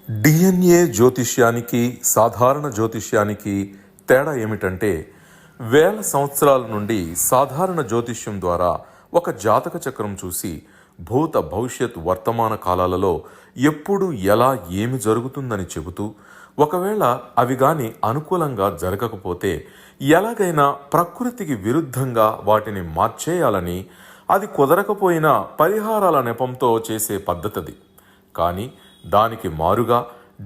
DNA జ్యోతిష్యానికి సాధారణ జ్యోతిష్యానికి తేడా ఏమిటంటే, వేల సంవత్సరాల నుండి సాధారణ జ్యోతిష్యం ద్వారా ఒక జాతక చక్రం చూసి భూత భవిష్యత్ వర్తమాన కాలాలలో ఎప్పుడు ఎలా ఏమి జరుగుతుందని చెబుతూ, ఒకవేళ అవి గాని అనుకూలంగా జరగకపోతే ఎలాగైనా ప్రకృతికి విరుద్ధంగా వాటిని మార్చేయాలని, అది కుదరకపోయినా పరిహారాల నెపంతో చేసే పద్ధతిది. కానీ దానికి మారుగా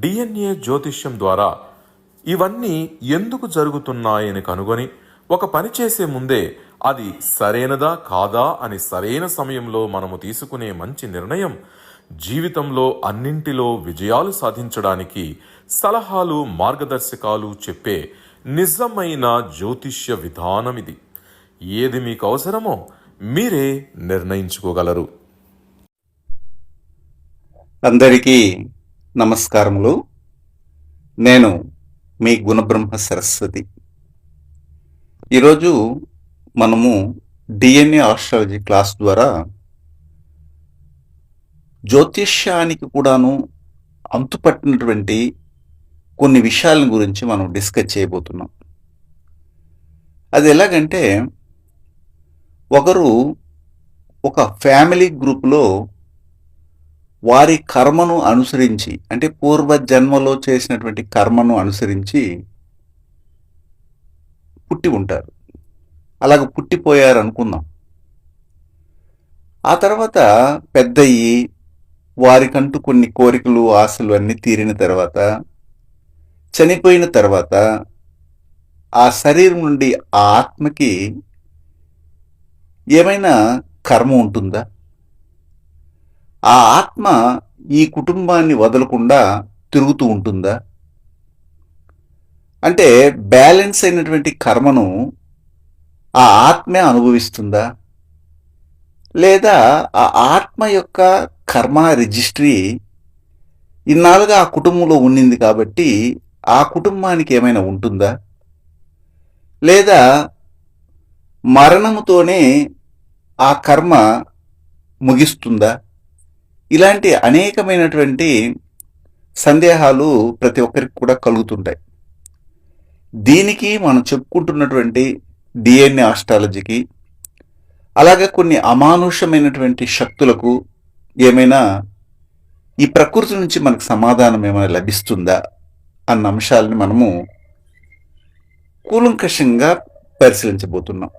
డిఎన్ఏ జ్యోతిష్యం ద్వారా ఇవన్నీ ఎందుకు జరుగుతున్నాయని కనుగొని ఒక పని చేసే ముందే అది సరైనదా కాదా అని సరైన సమయంలో మనము తీసుకునే మంచి నిర్ణయం జీవితంలో అన్నింటిలో విజయాలు సాధించడానికి సలహాలు మార్గదర్శకాలు చెప్పే నిజమైన జ్యోతిష్య విధానం ఇది. ఏది మీకు అవసరమో మీరే నిర్ణయించుకోగలరు. అందరికీ నమస్కారములు. నేను మీ గుణబ్రహ్మ సరస్వతి. ఈరోజు మనము డిఎన్ఏ ఆస్ట్రాలజీ క్లాస్ ద్వారా జ్యోతిష్యానికి కూడాను అంతుపట్టినటువంటి కొన్ని విషయాల గురించి మనం డిస్కస్ చేయబోతున్నాం. అది ఎలాగంటే, ఒకరు ఒక ఫ్యామిలీ గ్రూప్లో వారి కర్మను అనుసరించి, అంటే పూర్వ జన్మలో చేసినటువంటి కర్మను అనుసరించి పుట్టి ఉంటారు. అలాగ పుట్టిపోయారు అనుకుందాం. ఆ తర్వాత పెద్దయ్యి వారికంటూ కొన్ని కోరికలు ఆశలు అన్నీ తీరిన తర్వాత, చనిపోయిన తర్వాత ఆ శరీరం నుండి ఆ ఆత్మకి ఏమైనా కర్మ ఉంటుందా? ఆ ఆత్మ ఈ కుటుంబాన్ని వదలకుండా తిరుగుతూ ఉంటుందా? అంటే బ్యాలెన్స్ అయినటువంటి కర్మను ఆ ఆత్మే అనుభవిస్తుందా? లేదా ఆ ఆత్మ యొక్క కర్మ రిజిస్ట్రీ ఇన్నాళ్ళుగా ఆ కుటుంబంలో ఉండింది కాబట్టి ఆ కుటుంబానికి ఏమైనా ఉంటుందా? లేదా మరణముతోనే ఆ కర్మ ముగిస్తుందా? ఇలాంటి అనేకమైనటువంటి సందేహాలు ప్రతి ఒక్కరికి కూడా కలుగుతుంటాయి. దీనికి మనం చెప్పుకుంటున్నటువంటి డిఎన్ఏ ఆస్ట్రాలజీకి, అలాగే కొన్ని అమానుషమైనటువంటి శక్తులకు ఏమైనా ఈ ప్రకృతి నుంచి మనకు సమాధానం ఏమైనా లభిస్తుందా అన్న అంశాలని మనము కూలంకషంగా పరిశీలించబోతున్నాం.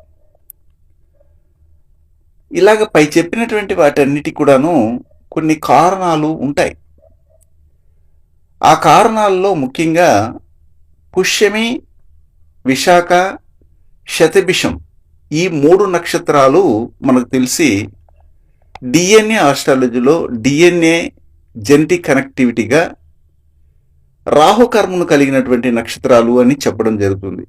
ఇలాగ పై చెప్పినటువంటి వాటన్నిటి కూడాను కొన్ని కారణాలు ఉంటాయి. ఆ కారణాల్లో ముఖ్యంగా పుష్యమి, విశాఖ, శతభిషం ఈ 3 నక్షత్రాలు మనకు తెలిసి డిఎన్ఏ ఆస్ట్రాలజీలో డిఎన్ఏ జెనెటిక్ కనెక్టివిటీగా రాహు కర్మను కలిగినటువంటి నక్షత్రాలు అని చెప్పడం జరుగుతుంది.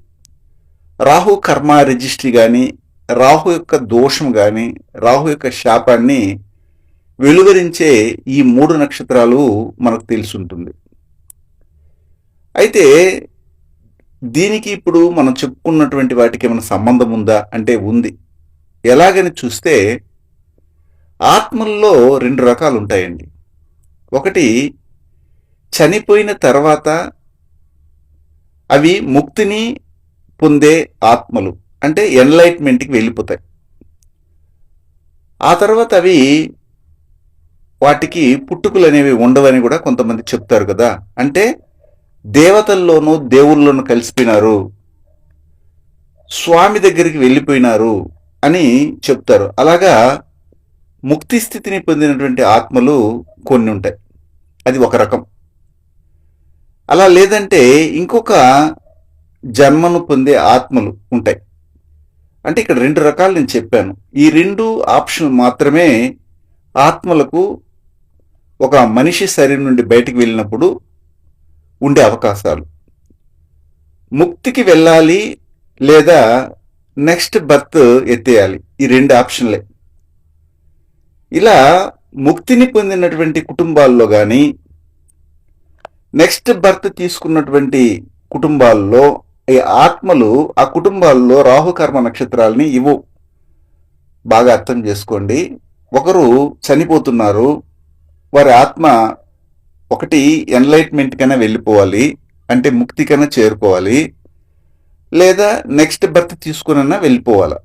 రాహు కర్మ రిజిస్ట్రీ కానీ, రాహు యొక్క దోషం కానీ, రాహు యొక్క శాపాన్ని వెలువరించే ఈ 3 నక్షత్రాలు మనకు తెలిసి ఉంటుంది. అయితే దీనికి ఇప్పుడు మనం చెప్పుకున్నటువంటి వాటికి ఏమైనా సంబంధం ఉందా అంటే ఉంది. ఎలాగని చూస్తే ఆత్మల్లో 2 రకాలు ఉంటాయండి. ఒకటి చనిపోయిన తర్వాత అవి ముక్తిని పొందే ఆత్మలు, అంటే ఎన్లైట్మెంట్కి వెళ్ళిపోతాయి. ఆ తర్వాత అవి వాటికి పుట్టుకలు అనేవి ఉండవని కూడా కొంతమంది చెప్తారు కదా. అంటే దేవతల్లోనూ దేవుళ్ళలోనూ కలిసిపోయినారు, స్వామి దగ్గరికి వెళ్ళిపోయినారు అని చెప్తారు. అలాగా ముక్తి స్థితిని పొందినటువంటి ఆత్మలు కొన్ని ఉంటాయి. అది ఒక రకం. అలా లేదంటే ఇంకొక జన్మను పొందే ఆత్మలు ఉంటాయి. అంటే ఇక్కడ 2 రకాలు నేను చెప్పాను. ఈ 2 ఆప్షన్ మాత్రమే ఆత్మలకు ఒక మనిషి శరీరం నుండి బయటికి వెళ్ళినప్పుడు ఉండే అవకాశాలు. ముక్తికి వెళ్ళాలి లేదా నెక్స్ట్ బర్త్ ఎత్తేయాలి, ఈ 2 ఆప్షన్లే. ఇలా ముక్తిని పొందినటువంటి కుటుంబాల్లో కానీ, నెక్స్ట్ బర్త్ తీసుకున్నటువంటి కుటుంబాల్లో ఈ ఆత్మలు ఆ కుటుంబాల్లో రాహుకర్మ నక్షత్రాలని ఇవ్వు. బాగా అర్థం చేసుకోండి. ఒకరు చనిపోతున్నారు, వారి ఆత్మ ఒకటి ఎన్లైట్మెంట్ కన్నా వెళ్ళిపోవాలి, అంటే ముక్తి కన్నా చేరుకోవాలి, లేదా నెక్స్ట్ బర్త్ తీసుకునన్నా వెళ్ళిపోవాలి.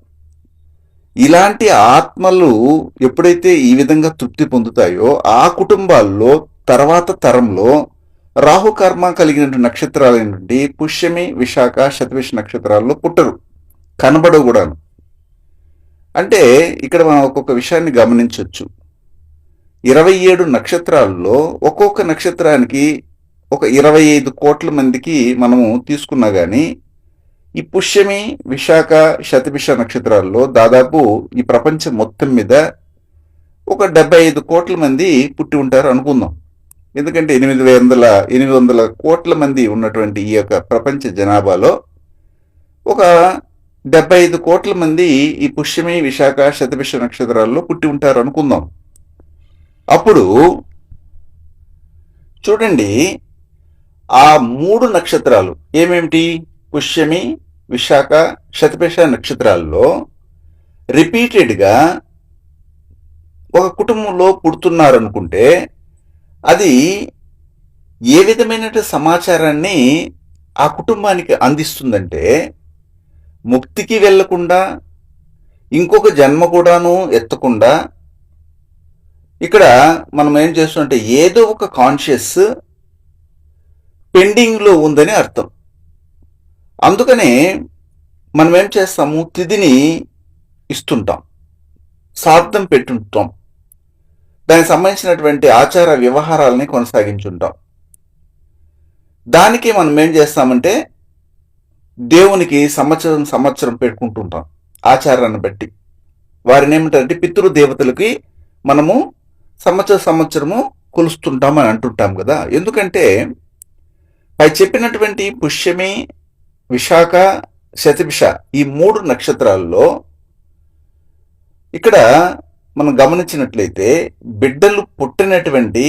ఇలాంటి ఆత్మలు ఎప్పుడైతే ఈ విధంగా తృప్తి పొందుతాయో ఆ కుటుంబాల్లో తర్వాత తరంలో రాహుకర్మ కలిగిన నక్షత్రాలైనటువంటి పుష్యమి, విశాఖ, శతభిష నక్షత్రాల్లో పుట్టరు, కనబడవు కూడాను. అంటే ఇక్కడ మనం ఒక్కొక్క విషయాన్ని గమనించవచ్చు. 27 నక్షత్రాల్లో ఒక్కొక్క నక్షత్రానికి ఒక 25 కోట్ల మందికి మనము తీసుకున్నా కానీ ఈ పుష్యమి, విశాఖ, శతభిష నక్షత్రాల్లో దాదాపు ఈ ప్రపంచం మొత్తం మీద ఒక 75 కోట్ల మంది పుట్టి ఉంటారు అనుకుందాం. ఎందుకంటే 800 కోట్ల మంది ఉన్నటువంటి ఈ యొక్క ప్రపంచ జనాభాలో ఒక 75 కోట్ల మంది ఈ పుష్యమి, విశాఖ, శతభిష నక్షత్రాల్లో పుట్టి ఉంటారు అనుకుందాం. అప్పుడు చూడండి, ఆ 3 నక్షత్రాలు ఏమేమిటి? పుష్యమి, విశాఖ, శతభిష నక్షత్రాల్లో రిపీటెడ్గా ఒక కుటుంబంలో పుడుతున్నారనుకుంటే అది ఏ విధమైన సమాచారాన్ని ఆ కుటుంబానికి అందిస్తుందంటే, ముక్తికి వెళ్లకుండా ఇంకొక జన్మ కూడాను ఎత్తకుండా ఇక్కడ మనం ఏం చేస్తుంటే ఏదో ఒక కాన్షియస్ పెండింగ్లో ఉందని అర్థం. అందుకనే మనం ఏం చేస్తాము, తిథిని ఇస్తుంటాం, సార్థం పెట్టుంటాం, దానికి సంబంధించినటువంటి ఆచార వ్యవహారాలని కొనసాగించుంటాం. దానికి మనం ఏం చేస్తామంటే దేవునికి సంవత్సరం పెట్టుకుంటుంటాం ఆచారాన్ని బట్టి. వారిని ఏమిటంటే పితృదేవతలకి మనము సంవత్సరము కొలుస్తుంటాం అని అంటుంటాం కదా. ఎందుకంటే పై చెప్పినటువంటి పుష్యమి, విశాఖ, శతభిష ఈ 3 నక్షత్రాల్లో ఇక్కడ మనం గమనించినట్లయితే బిడ్డలు పుట్టినటువంటి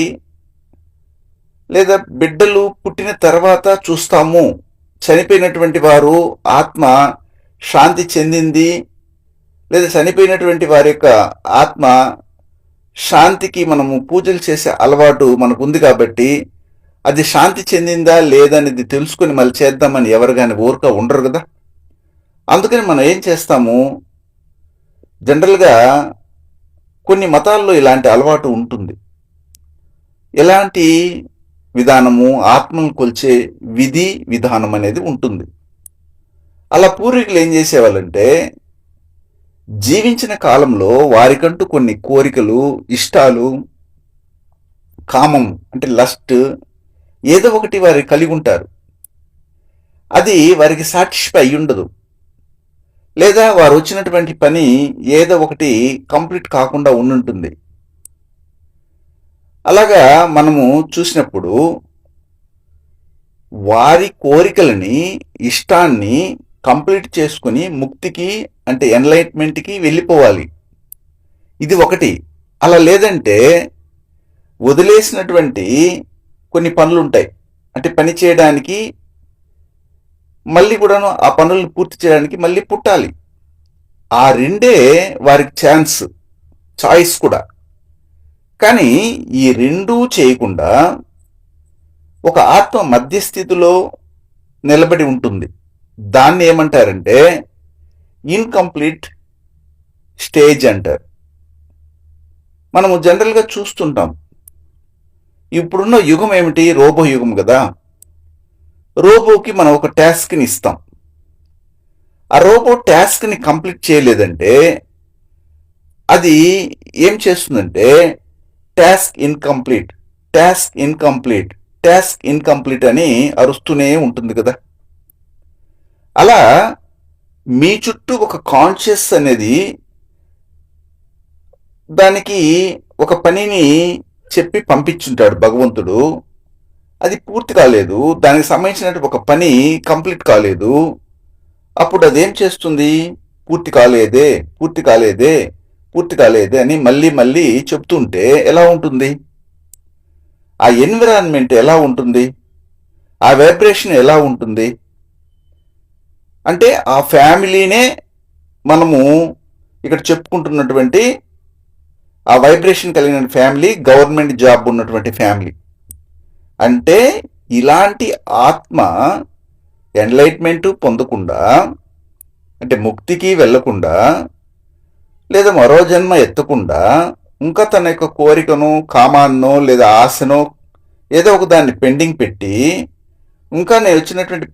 లేదా బిడ్డలు పుట్టిన తర్వాత చూస్తాము చనిపోయినటువంటి వారు ఆత్మ శాంతి చెందింది, లేదా చనిపోయినటువంటి వారి యొక్క ఆత్మ శాంతికి మనము పూజలు చేసే అలవాటు మనకు ఉంది కాబట్టి అది శాంతి చెందిందా లేదనేది తెలుసుకుని మళ్ళీ చేద్దామని ఎవరు కానీ ఊరక ఉండరు కదా. అందుకని మనం ఏం చేస్తాము, జనరల్గా కొన్ని మతాల్లో ఇలాంటి అలవాటు ఉంటుంది. ఎలాంటి విధానము, ఆత్మను కొలిచే విధి విధానం అనేది ఉంటుంది. అలా పూర్వీకులు ఏం చేసేవాళ్ళంటే జీవించిన కాలంలో వారికంటూ కొన్ని కోరికలు, ఇష్టాలు, కామం అంటే లస్ట్ ఏదో ఒకటి వారు కలిగి ఉంటారు. అది వారికి సాటిస్ఫై అయి ఉండదు, లేదా వారు వచ్చినటువంటి పని ఏదో ఒకటి కంప్లీట్ కాకుండా ఉండుంటుంది. అలాగా మనము చూసినప్పుడు వారి కోరికలని, ఇష్టాన్ని కంప్లీట్ చేసుకుని ముక్తికి అంటే ఎన్లైట్మెంట్కి వెళ్ళిపోవాలి. ఇది ఒకటి. అలా లేదంటే వదిలేసినటువంటి కొన్ని పనులు ఉంటాయి, అంటే పని చేయడానికి మళ్ళీ కూడాను ఆ పనులను పూర్తి చేయడానికి మళ్ళీ పుట్టాలి. ఆ రెండే వారికి చాయిస్ కూడా. కానీ ఈ రెండూ చేయకుండా ఒక ఆత్మ మధ్యస్థితిలో నిలబడి ఉంటుంది. దాన్ని ఏమంటారంటే ఇన్కంప్లీట్ స్టేజ్ అంటారు. మనము జనరల్గా చూస్తుంటాం, ఇప్పుడున్న యుగం ఏమిటి? రోబో యుగం కదా. రోబోకి మనం ఒక టాస్క్ని ఇస్తాం. ఆ రోబో టాస్క్ని కంప్లీట్ చేయలేదంటే అది ఏం చేస్తుందంటే task incomplete, task incomplete, task incomplete అని అరుస్తూనే ఉంటుంది కదా. అలా మీ చుట్టూ ఒక కాన్షియస్ అనేది దానికి ఒక పనిని చెప్పి పంపించుంటాడు భగవంతుడు. అది పూర్తి కాలేదు, దానికి సంబంధించినట్టు ఒక పని కంప్లీట్ కాలేదు. అప్పుడు అదేం చేస్తుంది? పూర్తి కాలేదే, పూర్తి కాలేదే, పూర్తి కాలేదే అని మళ్ళీ మళ్ళీ చెప్తుంటే ఎలా ఉంటుంది? ఆ ఎన్విరాన్మెంట్ ఎలా ఉంటుంది? ఆ వైబ్రేషన్ ఎలా ఉంటుంది? అంటే ఆ ఫ్యామిలీనే మనము ఇక్కడ చెప్పుకుంటున్నటువంటి ఆ వైబ్రేషన్ కలిగిన ఫ్యామిలీ, గవర్నమెంట్ జాబ్ ఉన్నటువంటి ఫ్యామిలీ. అంటే ఇలాంటి ఆత్మ ఎన్లైట్మెంట్ పొందకుండా, అంటే ముక్తికి వెళ్లకుండా, లేదా మరో జన్మ ఎత్తకుండా, ఇంకా తన యొక్క కోరికను, కామాన్నో లేదా ఆశనో ఏదో ఒక దాన్ని పెండింగ్ పెట్టి, ఇంకా నేను వచ్చినటువంటి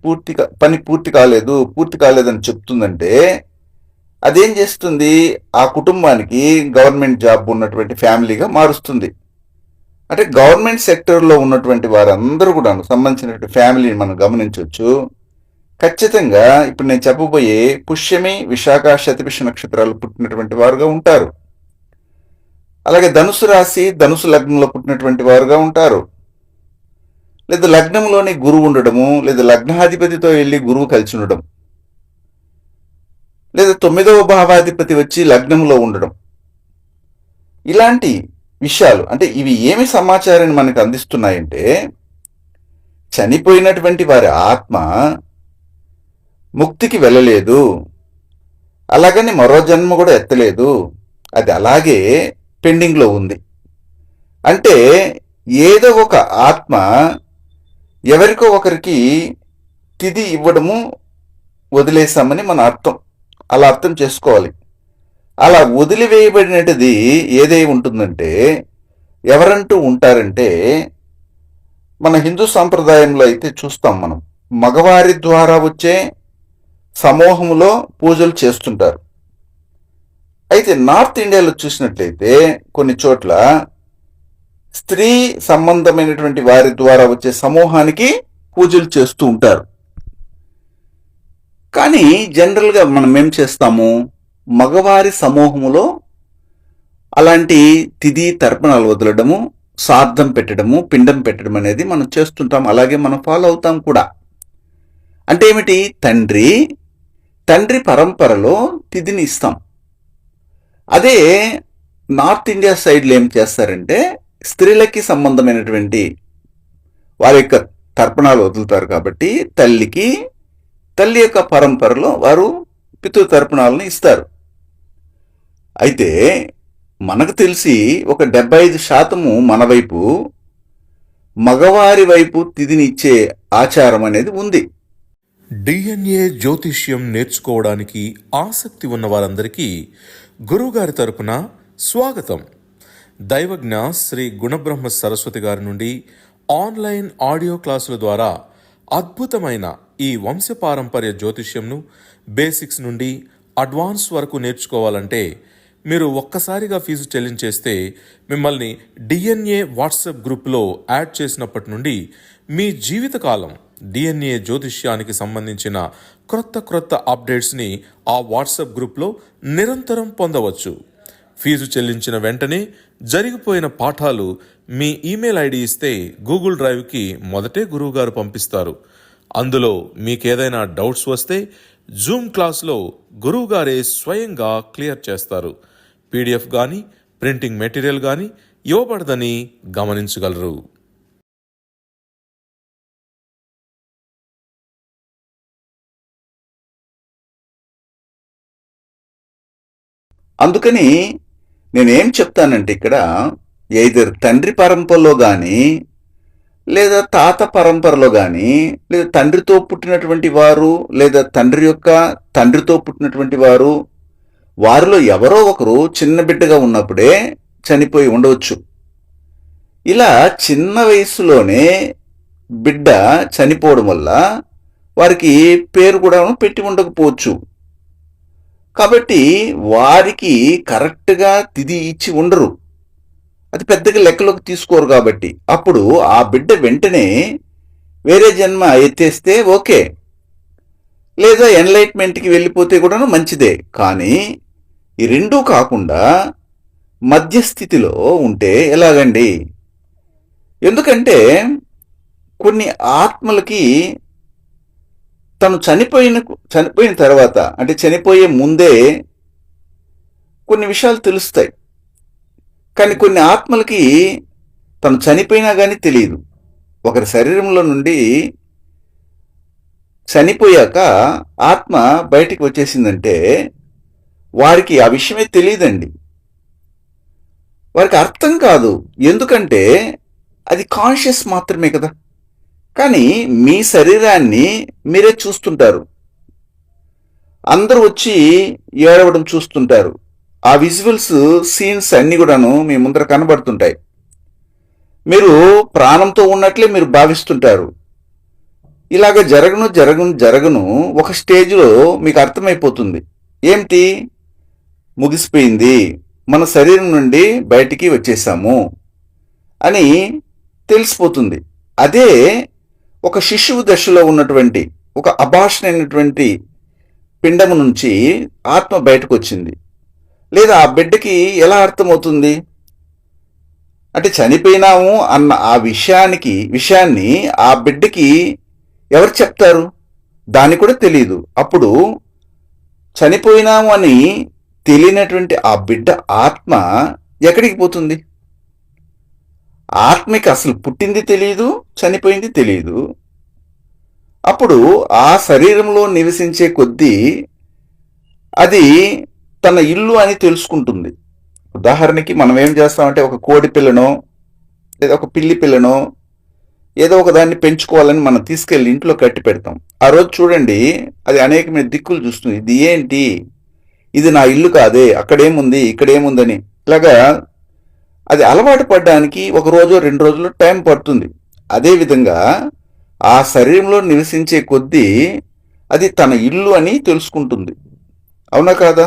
పని పూర్తి కాలేదని చెప్తుందంటే అదేం చేస్తుంది? ఆ కుటుంబానికి గవర్నమెంట్ జాబ్ ఉన్నటువంటి ఫ్యామిలీగా మారుస్తుంది. అంటే గవర్నమెంట్ సెక్టర్లో ఉన్నటువంటి వారందరూ కూడా సంబంధించినటువంటి ఫ్యామిలీని మనం గమనించవచ్చు. ఖచ్చితంగా ఇప్పుడు నేను చెప్పబోయే పుష్యమి, విశాఖ, శతభిష నక్షత్రాలు పుట్టినటువంటి వారుగా ఉంటారు. అలాగే ధనుసు రాశి, ధనుసు లగ్నంలో పుట్టినటువంటి వారుగా ఉంటారు. లేదా లగ్నంలోని గురువు ఉండడము, లేదా లగ్నాధిపతితో వెళ్ళి గురువు కలిసి ఉండడం, లేదా 9వ భావాధిపతి వచ్చి లగ్నంలో ఉండడం, ఇలాంటి విషయాలు అంటే ఇవి ఏమి సమాచారాన్ని మనకు అందిస్తున్నాయంటే, చనిపోయినటువంటి వారి ఆత్మ ముక్తికి వెళ్ళలేదు, అలాగని మరో జన్మ కూడా ఎత్తలేదు, అది అలాగే పెండింగ్లో ఉంది. అంటే ఏదో ఒక ఆత్మ ఎవరికో ఒకరికి తిథి ఇవ్వడము వదిలేసామని మన అర్థం. అలా అర్థం చేసుకోవాలి. అలా వదిలివేయబడినది ఏదై ఉంటుందంటే, ఎవరంటూ ఉంటారంటే, మన హిందూ సాంప్రదాయంలో అయితే చూస్తాం మనం, మగవారి ద్వారా వచ్చే సమూహంలో పూజలు చేస్తుంటారు. అయితే నార్త్ ఇండియాలో చూసినట్లయితే కొన్ని చోట్ల స్త్రీ సంబంధమైనటువంటి వారి ద్వారా వచ్చే సమూహానికి పూజలు చేస్తూ ఉంటారు. కానీ జనరల్గా మనం ఏం చేస్తాము, మగవారి సమూహములో అలాంటి తిథి తర్పణాలు వదలడము, శ్రాద్ధం పెట్టడము, పిండం పెట్టడం అనేది మనం చేస్తుంటాం. అలాగే మనం ఫాలో అవుతాం కూడా. అంటే ఏమిటి? తండ్రి పరంపరలో తిథిని ఇస్తాం. అదే నార్త్ ఇండియా సైడ్లో ఏం చేస్తారంటే, స్త్రీలకి సంబంధమైనటువంటి వారి యొక్క తర్పణాలు వదులుతారు కాబట్టి తల్లి యొక్క పరంపరలో వారు పితృతర్పణాలను ఇస్తారు. అయితే మనకు తెలిసి ఒక 75% మన వైపు, మగవారి వైపు తిథిని ఇచ్చే ఆచారం అనేది ఉంది. డిఎన్ఏ జ్యోతిష్యం నేర్చుకోవడానికి ఆసక్తి ఉన్న వారందరికీ గురువుగారి తరపున స్వాగతం. దైవజ్ఞ శ్రీ గుణబ్రహ్మ సరస్వతి గారి నుండి ఆన్లైన్ ఆడియో క్లాసుల ద్వారా అద్భుతమైన ఈ వంశపారంపర్య జ్యోతిష్యంను బేసిక్స్ నుండి అడ్వాన్స్ వరకు నేర్చుకోవాలంటే మీరు ఒక్కసారిగా ఫీజు చెల్లించేస్తే మిమ్మల్ని డిఎన్ఏ వాట్సాప్ గ్రూప్లో యాడ్ చేసినప్పటి నుండి మీ జీవితకాలం డిఎన్ఏ జ్యోతిష్యానికి సంబంధించిన క్రొత్త అప్డేట్స్ని ఆ వాట్సాప్ గ్రూప్లో నిరంతరం పొందవచ్చు. ఫీజు చెల్లించిన వెంటనే జరిగిపోయిన పాఠాలు మీ ఈమెయిల్ ఐడి ఇస్తే గూగుల్ డ్రైవ్కి మొదటే గురువుగారు పంపిస్తారు. అందులో మీకేదైనా డౌట్స్ వస్తే జూమ్ క్లాస్లో గురువుగారే స్వయంగా క్లియర్ చేస్తారు. పీడిఎఫ్ కానీ ప్రింటింగ్ మెటీరియల్ కానీ ఇవ్వబడదని గమనించగలరు. అందుకని నేనేం చెప్తానంటే, ఇక్కడ ఎయిదర్ తండ్రి పరంపరలో కానీ, లేదా తాత పరంపరలో కానీ, లేదా తండ్రితో పుట్టినటువంటి వారు, లేదా తండ్రి యొక్క తండ్రితో పుట్టినటువంటి వారు, వారిలో ఎవరో ఒకరు చిన్న బిడ్డగా ఉన్నప్పుడే చనిపోయి ఉండవచ్చు. ఇలా చిన్న వయసులోనే బిడ్డ చనిపోవడం వల్ల వారికి పేరు కూడా పెట్టి ఉండకపోవచ్చు. కాబట్టి వారికి కరెక్ట్గా తిథి ఇచ్చి ఉండరు, అది పెద్దగా లెక్కలోకి తీసుకోరు. కాబట్టి అప్పుడు ఆ బిడ్డ వెంటనే వేరే జన్మ ఎత్తేస్తే ఓకే, లేదా ఎన్లైట్మెంట్కి వెళ్ళిపోతే కూడా మంచిదే. కానీ ఈ రెండూ కాకుండా మధ్యస్థితిలో ఉంటే ఎలాగండి? ఎందుకంటే కొన్ని ఆత్మలకి తను చనిపోయిన తర్వాత, అంటే చనిపోయే ముందే కొన్ని విషయాలు తెలుస్తాయి. కానీ కొన్ని ఆత్మలకి తను చనిపోయినా కానీ తెలియదు. ఒకరి శరీరంలో నుండి చనిపోయాక ఆత్మ బయటికి వచ్చేసిందంటే వారికి ఆ విషయమే తెలియదండి, వారికి అర్థం కాదు. ఎందుకంటే అది కాన్షియస్ మాత్రమే కదా. కానీ మీ శరీరాన్ని మీరే చూస్తుంటారు, అందరూ వచ్చి ఏడవడం చూస్తుంటారు. ఆ విజువల్స్, సీన్స్ అన్ని కూడాను మీ ముందర కనబడుతుంటాయి. మీరు ప్రాణంతో ఉన్నట్లే మీరు భావిస్తుంటారు. ఇలాగ జరగను ఒక స్టేజ్లో మీకు అర్థమైపోతుంది, ఏమిటి, ముగిసిపోయింది, మన శరీరం నుండి బయటికి వచ్చేసాము అని తెలిసిపోతుంది. అదే ఒక శిశువు దశలో ఉన్నటువంటి ఒక అభాషణ అయినటువంటి పిండము నుంచి ఆత్మ బయటకు వచ్చింది. లేదా ఆ బిడ్డకి ఎలా అర్థమవుతుంది అంటే చనిపోయినాము అన్న ఆ విషయాన్ని ఆ బిడ్డకి ఎవరు చెప్తారు? దానికి కూడా తెలియదు. అప్పుడు చనిపోయినాము అని తెలియనటువంటి ఆ బిడ్డ ఆత్మ ఎక్కడికి పోతుంది? ఆత్మకి అసలు పుట్టింది తెలియదు, చనిపోయింది తెలియదు. అప్పుడు ఆ శరీరంలో నివసించే కొద్దీ అది తన ఇల్లు అని తెలుసుకుంటుంది. ఉదాహరణకి మనం ఏం చేస్తామంటే ఒక కోడి పిల్లనో లేదా ఒక పిల్లి పిల్లనో ఏదో ఒక దాన్ని పెంచుకోవాలని మనం తీసుకెళ్ళి ఇంట్లో కట్టి పెడతాం. ఆ రోజు చూడండి, అది అనేకమైన దిక్కులు చూస్తుంది. ఇది ఏంటి, ఇది నా ఇల్లు కాదే, అక్కడేముంది ఇక్కడేముందని. ఇలాగా అది అలవాటు పడడానికి 1 రోజు 2 రోజులు టైం పడుతుంది. అదేవిధంగా ఆ శరీరంలో నివసించే కొద్దీ అది తన ఇల్లు అని తెలుసుకుంటుంది. అవునా కాదా?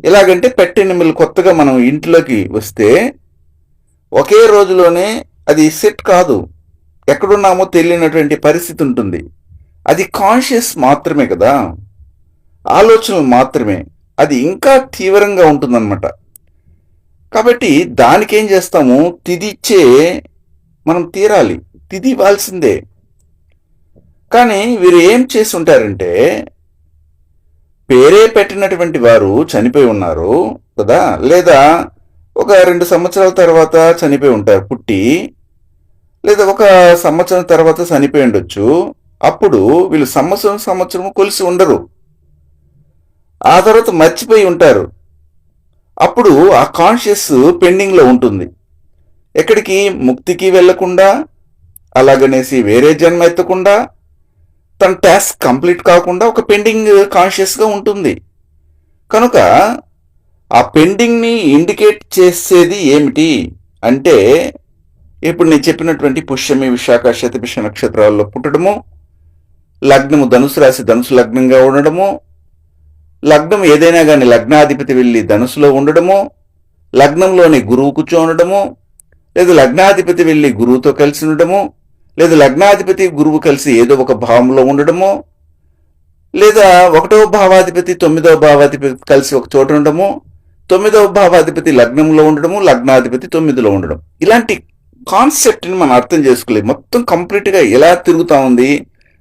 ఎలాగంటే పెట్టెనిమిలు కొత్తగా మనం ఇంట్లోకి వస్తే ఒకే రోజులోనే అది సెట్ కాదు, ఎక్కడున్నామో తెలియనటువంటి పరిస్థితి ఉంటుంది. అది కాన్షియస్ మాత్రమే కదా, ఆలోచనలు మాత్రమే. అది ఇంకా తీవ్రంగా ఉంటుందన్నమాట. కాబట్టి దానికి ఏం చేస్తాము, తిదిచ్చే మనం తీరాలి, తిది ఇవ్వాల్సిందే. కానీ వీరు ఏం చేసి ఉంటారంటే, పేరే పెట్టినటువంటి వారు చనిపోయి ఉన్నారు కదా, లేదా ఒక 2 సంవత్సరాల తర్వాత చనిపోయి ఉంటారు పుట్టి, లేదా 1 సంవత్సరం తర్వాత చనిపోయి ఉండొచ్చు. అప్పుడు వీళ్ళు సంవత్సరం కొలిసి ఉండరు, ఆ తర్వాత మర్చిపోయి ఉంటారు. అప్పుడు ఆ కాన్షియస్ పెండింగ్లో ఉంటుంది. ఎక్కడికి? ముక్తికి వెళ్లకుండా, అలాగనేసి వేరే జన్మ ఎత్తకుండా, తన టాస్క్ కంప్లీట్ కాకుండా ఒక పెండింగ్ కాన్షియస్గా ఉంటుంది. కనుక ఆ పెండింగ్ని ఇండికేట్ చేసేది ఏమిటి అంటే, ఇప్పుడు నేను చెప్పినటువంటి పుష్యమి, విశాఖ, శతభిష నక్షత్రాల్లో పుట్టడము, లగ్నము ధనుసు రాశి, ధనుసు లగ్నంగా ఉండడము, లగ్నం ఏదైనా కానీ లగ్నాధిపతి వెళ్ళి ధనుసులో ఉండడము, లగ్నంలోని గురువు కూర్చోనడము, లేదా లగ్నాధిపతి వెళ్ళి గురువుతో కలిసి ఉండడము, లేదా లగ్నాధిపతి గురువు కలిసి ఏదో ఒక భావంలో ఉండడము, లేదా 1వ భావాధిపతి 9వ భావాధిపతి కలిసి ఒక చోట ఉండడము, 9వ భావాధిపతి లగ్నంలో ఉండడము, లగ్నాధిపతి 9లో ఉండడం. ఇలాంటి కాన్సెప్ట్ని మనం అర్థం చేసుకోలేదు. మొత్తం కంప్లీట్గా ఎలా తిరుగుతూ ఉంది,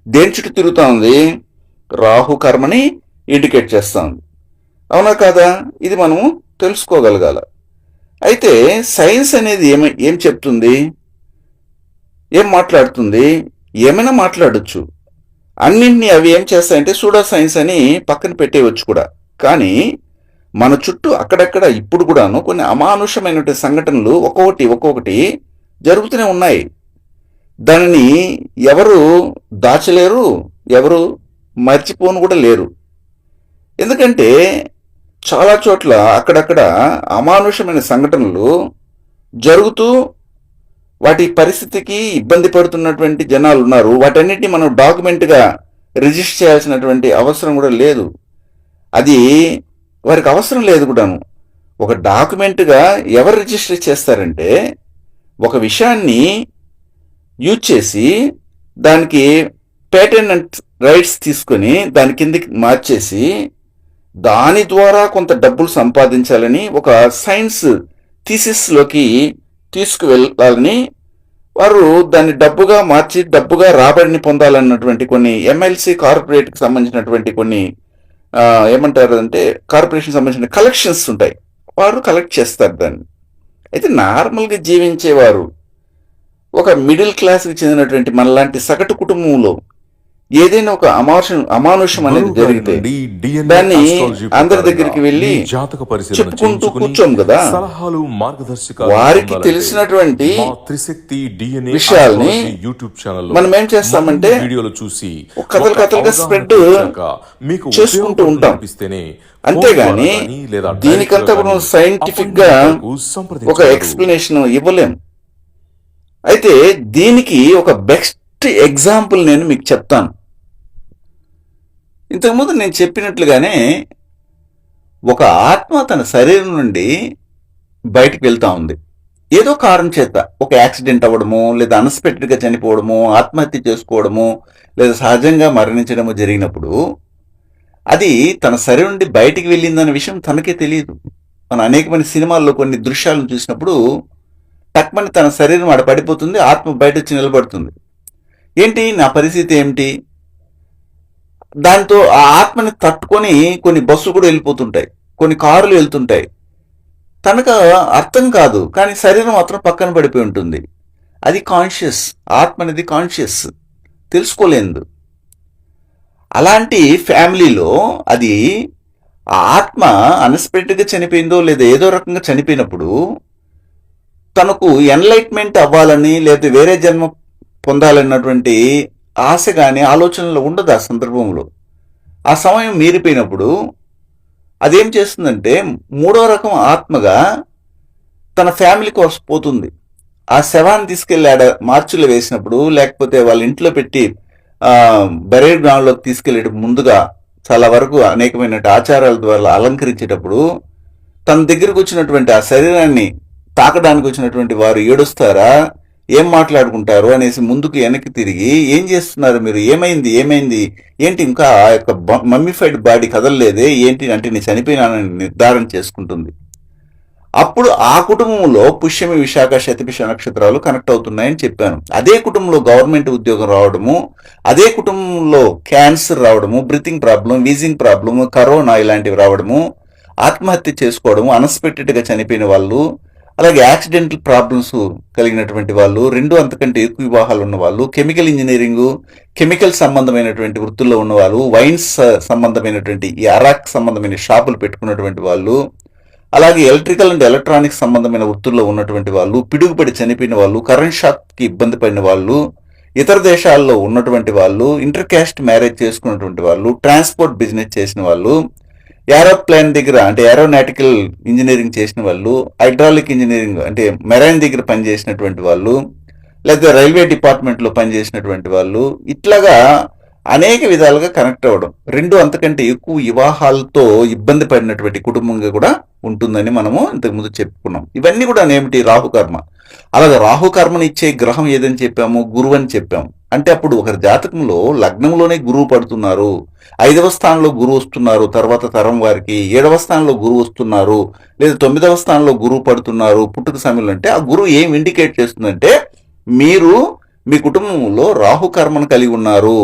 దేని చుట్టూ తిరుగుతూ ఉంది, రాహు కర్మని ఇండికేట్ చేస్తూ ఉంది. అవునా కాదా? ఇది మనము తెలుసుకోగలగాల. అయితే సైన్స్ అనేది ఏం చెప్తుంది, ఏం మాట్లాడుతుంది? ఏమైనా మాట్లాడచ్చు. అన్నింటినీ అవి ఏం చేస్తాయంటే సూడో సైన్స్ అని పక్కన పెట్టేయవచ్చు కూడా. కానీ మన చుట్టూ అక్కడక్కడ ఇప్పుడు కూడాను కొన్ని అమానుషమైనటువంటి సంఘటనలు ఒక్కొక్కటి జరుగుతూనే ఉన్నాయి. దానిని ఎవరు దాచలేరు, ఎవరు మర్చిపోను కూడా లేరు. ఎందుకంటే చాలా చోట్ల అక్కడక్కడ అమానుషమైన సంఘటనలు జరుగుతూ వాటి పరిస్థితికి ఇబ్బంది పడుతున్నటువంటి జనాలు ఉన్నారు. వాటన్నిటిని మనం డాక్యుమెంట్గా రిజిస్టర్ చేయాల్సినటువంటి అవసరం కూడా లేదు. అది వారికి అవసరం లేదు కూడాను. ఒక డాక్యుమెంట్గా ఎవరు రిజిస్టర్ చేస్తారంటే, ఒక విషయాన్ని యూజ్ చేసి దానికి పేటెంట్ రైట్స్ తీసుకొని దాని కిందకి మార్చేసి దాని ద్వారా కొంత డబ్బులు సంపాదించాలని ఒక సైన్స్ థీసిస్లోకి తీసుకువెళ్ళాలని వారు దాన్ని డబ్బుగా మార్చి డబ్బుగా రాబడిని పొందాలన్నటువంటి కొన్ని ఎంఎల్సి కార్పొరేట్కి సంబంధించినటువంటి కొన్ని ఏమంటారు అంటే కార్పొరేషన్ సంబంధించిన కలెక్షన్స్ ఉంటాయి. వారు కలెక్ట్ చేస్తారు దాన్ని. అయితే నార్మల్గా జీవించేవారు, ఒక మిడిల్ క్లాస్కి చెందినటువంటి మనలాంటి సగటు కుటుంబంలో ఏదైనా ఒక అమానుషం అనేది గురువు గారి జరిగితే నుండి DNA దాన్ని ఆస్ట్రాలజీ అందరి ప్రకారంగా దగ్గరికి వెళ్ళి మీ జాతక పరిశీలన చెప్పుకుంటూ చేయించుకుని కూర్చోం కదా. సలహాలు మార్గదర్శకాలు వారికి పొందాలంటే తెలిసినటువంటి మా త్రిశక్తి DNA విషయాల్ని ఆస్ట్రాలజీ యూట్యూబ్ ఛానల్లో మనం ఏం చేస్తామంటే మరిన్ని వీడియోలు చూసి కథలుగా ఒక అవగాహనకు స్ప్రెడ్ వచ్చాక మీకు చేసుకుంటూ ఉపయోగపడుతుంది ఉంటాం. అనిపిస్తేనే అంతేగాని ఫోన్ ద్వారా గానీ లేదా దీనికంతా డైరెక్ట్గా మనం గానీ సైంటిఫిక్ గా అపాయింట్మెంట్ కొరకు ఒక సంప్రదించగలరు. ఎక్స్ప్లెనేషన్ ఇవ్వలేం. అయితే దీనికి ఒక బెస్ట్ ఎగ్జాంపుల్ నేను మీకు చెప్తాను. ఇంతకుముందు నేను చెప్పినట్లుగానే ఒక ఆత్మ తన శరీరం నుండి బయటికి వెళ్తా ఉంది. ఏదో కారణం చేత ఒక యాక్సిడెంట్ అవ్వడము, లేదా అన్ఎక్స్పెక్టెడ్గా చనిపోవడము, ఆత్మహత్య చేసుకోవడము, లేదా సహజంగా మరణించడము జరిగినప్పుడు అది తన శరీరం నుండి బయటికి వెళ్ళిందన్న విషయం తనకే తెలియదు. మన అనేకమైన సినిమాల్లో కొన్ని దృశ్యాలను చూసినప్పుడు టక్మని తన శరీరం ఆడ పడిపోతుంది, ఆత్మ బయట వచ్చి నిలబడుతుంది. ఏంటి నా పరిస్థితి ఏమిటి? దాంతో ఆ ఆత్మని తట్టుకొని కొన్ని బస్సులు కూడా వెళ్ళిపోతుంటాయి, కొన్ని కారులు వెళ్తుంటాయి. తనకు అర్థం కాదు, కానీ శరీరం మాత్రం పక్కన పడిపోయి ఉంటుంది. అది కాన్షియస్, ఆత్మ అనేది కాన్షియస్, తెలుసుకోలేదు. అలాంటి ఫ్యామిలీలో అది ఆ ఆత్మ అన్ఎక్స్పెక్టెడ్గా చనిపోయిందో లేదా ఏదో రకంగా చనిపోయినప్పుడు తనకు ఎన్లైట్మెంట్ అవ్వాలని లేదా వేరే జన్మ పొందాలన్నటువంటి ఆశ కానీ ఆలోచనలు ఉండదు. ఆ సందర్భంలో ఆ సమయం మీరిపోయినప్పుడు అదేం చేస్తుందంటే మూడో రకం ఆత్మగా తన ఫ్యామిలీ కోసం పోతుంది. ఆ శవాన్ని తీసుకెళ్ళి ఆడ మార్చిలో వేసినప్పుడు, లేకపోతే వాళ్ళ ఇంట్లో పెట్టి బరేడ్ గ్రౌండ్లోకి తీసుకెళ్ళే ముందుగా చాలా వరకు అనేకమైన ఆచారాల ద్వారా అలంకరించేటప్పుడు తన దగ్గరకు వచ్చినటువంటి ఆ శరీరాన్ని తాకడానికి వచ్చినటువంటి వారు ఏడుస్తారా, ఏం మాట్లాడుకుంటారు అనేసి ముందుకు వెనక్కి తిరిగి ఏం చేస్తున్నారు మీరు, ఏమైంది ఏమైంది ఏంటి, ఇంకా ఆ యొక్క మమ్మీఫైడ్ బాడీ కదలలేదే ఏంటి అంటే నేను చనిపోయినానని నిర్ధారణ చేసుకుంటుంది. అప్పుడు ఆ కుటుంబంలో పుష్యమి, విశాఖ, శతభిష నక్షత్రాలు కనెక్ట్ అవుతున్నాయని చెప్పాను. అదే కుటుంబంలో గవర్నమెంట్ ఉద్యోగం రావడము, అదే కుటుంబంలో క్యాన్సర్ రావడము, breathing problem, wheezing problem, corona ఇలాంటివి రావడము, ఆత్మహత్య చేసుకోవడము, అన్ఎక్స్పెక్టెడ్గా చనిపోయిన వాళ్ళు, అలాగే యాక్సిడెంటల్ ప్రాబ్లమ్స్ కలిగినటువంటి వాళ్ళు, 2 అంతకంటే ఎక్కువ వివాహాలు ఉన్న వాళ్ళు, కెమికల్ ఇంజనీరింగ్, కెమికల్ సంబంధమైనటువంటి వృత్తుల్లో ఉన్నవాళ్ళు, వైన్స్ సంబంధమైనటువంటి ఈ అరాక్ సంబంధమైన షాపులు పెట్టుకున్నటువంటి వాళ్ళు, అలాగే ఎలక్ట్రికల్ అండ్ ఎలక్ట్రానిక్స్ సంబంధమైన వృత్తుల్లో ఉన్నటువంటి వాళ్ళు, పిడుగుపడి చనిపోయిన వాళ్ళు, కరెంట్ షాక్కి ఇబ్బంది పడిన వాళ్ళు, ఇతర దేశాల్లో ఉన్నటువంటి వాళ్ళు, ఇంటర్ క్యాస్ట్ మ్యారేజ్ చేసుకున్నటువంటి వాళ్ళు, ట్రాన్స్పోర్ట్ బిజినెస్ చేసిన వాళ్ళు, ఏరోప్లేన్ దగ్గర అంటే ఏరోనాటికల్ ఇంజనీరింగ్ చేసిన వాళ్ళు, హైడ్రాలిక్ ఇంజనీరింగ్ అంటే మెరైన్ దగ్గర పనిచేసినటువంటి వాళ్ళు, లేదా రైల్వే డిపార్ట్మెంట్లో పనిచేసినటువంటి వాళ్ళు, ఇట్లాగా అనేక విధాలుగా కనెక్ట్ అవ్వడం. 2 అంతకంటే ఎక్కువ వివాహాలతో ఇబ్బంది పడినటువంటి కుటుంబంగా కూడా ఉంటుందని మనము ఇంతకుముందు చెప్పుకున్నాం. ఇవన్నీ కూడా ఏమిటి? రాహుకర్మ. అలాగే రాహుకర్మని ఇచ్చే గ్రహం ఏదని చెప్పాము? గురువు అని చెప్పాము. అంటే అప్పుడు ఒకరి జాతకంలో లగ్నంలోనే గురువు పడుతున్నారు, 5వ స్థానంలో గురువు వస్తున్నారు, తర్వాత తరం వారికి 7వ స్థానంలో గురువు వస్తున్నారు, లేదా 9వ స్థానంలో గురువు పడుతున్నారు పుట్టుక సమయంలో. అంటే ఆ గురువు ఏం ఇండికేట్ చేస్తుందంటే మీరు మీ కుటుంబంలో రాహుకర్మను కలిగి ఉన్నారు.